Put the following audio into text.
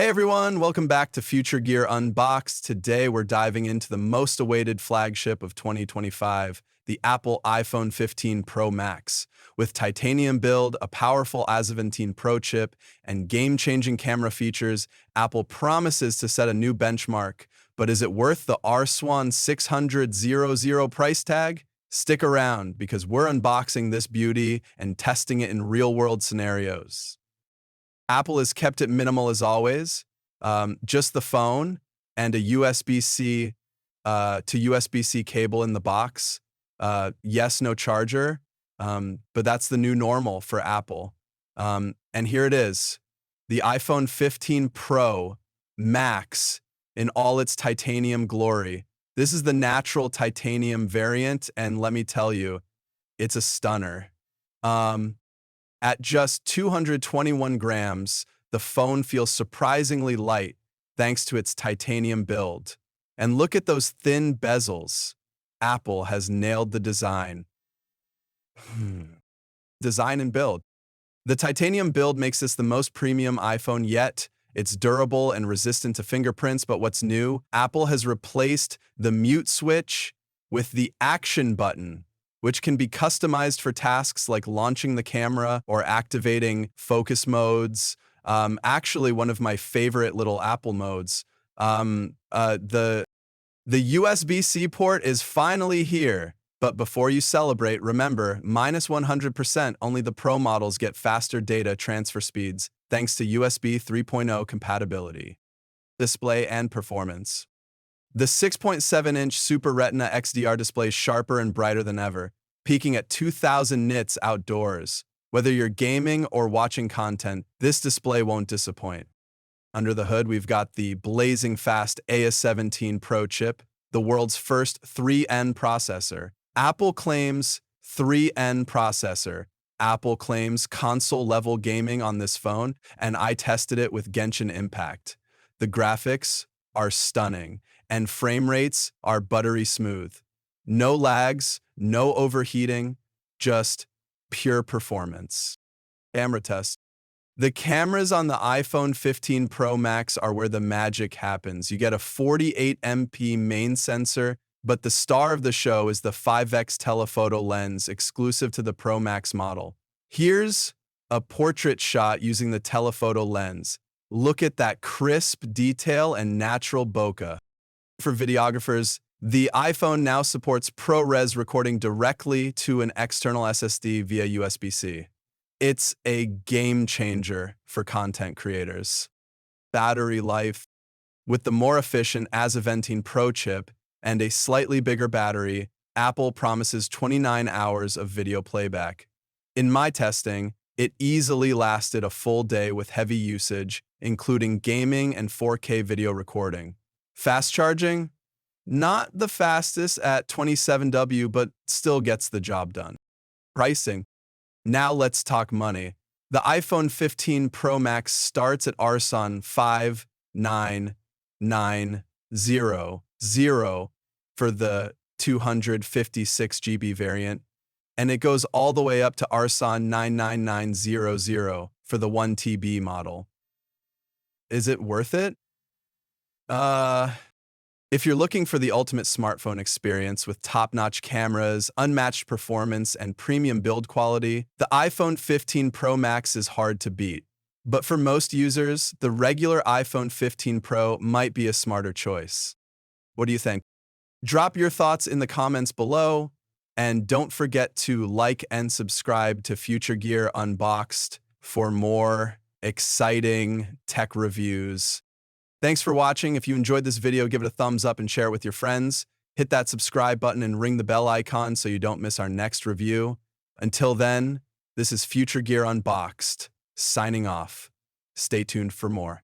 Hey everyone, welcome back to Future Gear Unboxed. Today we're diving into the most awaited flagship of 2025, the Apple iPhone 15 Pro Max. With titanium build, a powerful A17 Pro chip, and game-changing camera features, Apple promises to set a new benchmark. But is it worth the RSwan 600 price tag? Stick around because we're unboxing this beauty and testing it in real-world scenarios. Apple has kept it minimal as always, just the phone and a USB-C to USB-C cable in the box. Yes, no charger, but that's the new normal for Apple. And here it is, the iPhone 15 Pro Max in all its titanium glory. This is the natural titanium variant, and let me tell you, it's a stunner. At just 221 grams, the phone feels surprisingly light thanks to its titanium build. And look at those thin bezels. Apple has nailed the design. Design and build. The titanium build makes this the most premium iPhone yet. It's durable and resistant to fingerprints, but what's new? Apple has replaced the mute switch with the action button, which can be customized for tasks like launching the camera or activating focus modes. Actually, one of my favorite little Apple modes. The USB-C port is finally here. But before you celebrate, remember, minus 100%, only the Pro models get faster data transfer speeds thanks to USB 3.0 compatibility. Display and performance. The 6.7-inch Super Retina XDR display is sharper and brighter than ever, peaking at 2,000 nits outdoors. Whether you're gaming or watching content, this display won't disappoint. Under the hood, we've got the blazing fast A17 Pro chip, the world's first 3N processor. Apple claims 3N processor. Apple claims console-level gaming on this phone, and I tested it with Genshin Impact. The graphics are stunning, and frame rates are buttery smooth. No lags, no overheating, just pure performance. Camera test. The cameras on the iPhone 15 Pro Max are where the magic happens. You get a 48MP main sensor, but the star of the show is the 5x telephoto lens exclusive to the Pro Max model. Here's a portrait shot using the telephoto lens. Look at that crisp detail and natural bokeh. For videographers, the iPhone now supports ProRes recording directly to an external SSD via USB-C. It's a game changer for content creators. Battery life. With the more efficient A17 Pro chip and a slightly bigger battery, Apple promises 29 hours of video playback. In my testing, it easily lasted a full day with heavy usage, including gaming and 4K video recording. Fast charging? Not the fastest at 27W, but still gets the job done. Pricing. Now let's talk money. The iPhone 15 Pro Max starts at RSwan 5,990 for the 256GB variant, and it goes all the way up to RSwan 99900 for the 1TB model. Is it worth it? If you're looking for the ultimate smartphone experience with top-notch cameras, unmatched performance, and premium build quality, the iPhone 15 Pro Max is hard to beat. But for most users, the regular iPhone 15 Pro might be a smarter choice. What do you think? Drop your thoughts in the comments below, and don't forget to like and subscribe to Future Gear Unboxed for more exciting tech reviews. Thanks for watching. If you enjoyed this video, give it a thumbs up and share it with your friends. Hit that subscribe button and ring the bell icon so you don't miss our next review. Until then, this is Future Gear Unboxed, signing off. Stay tuned for more.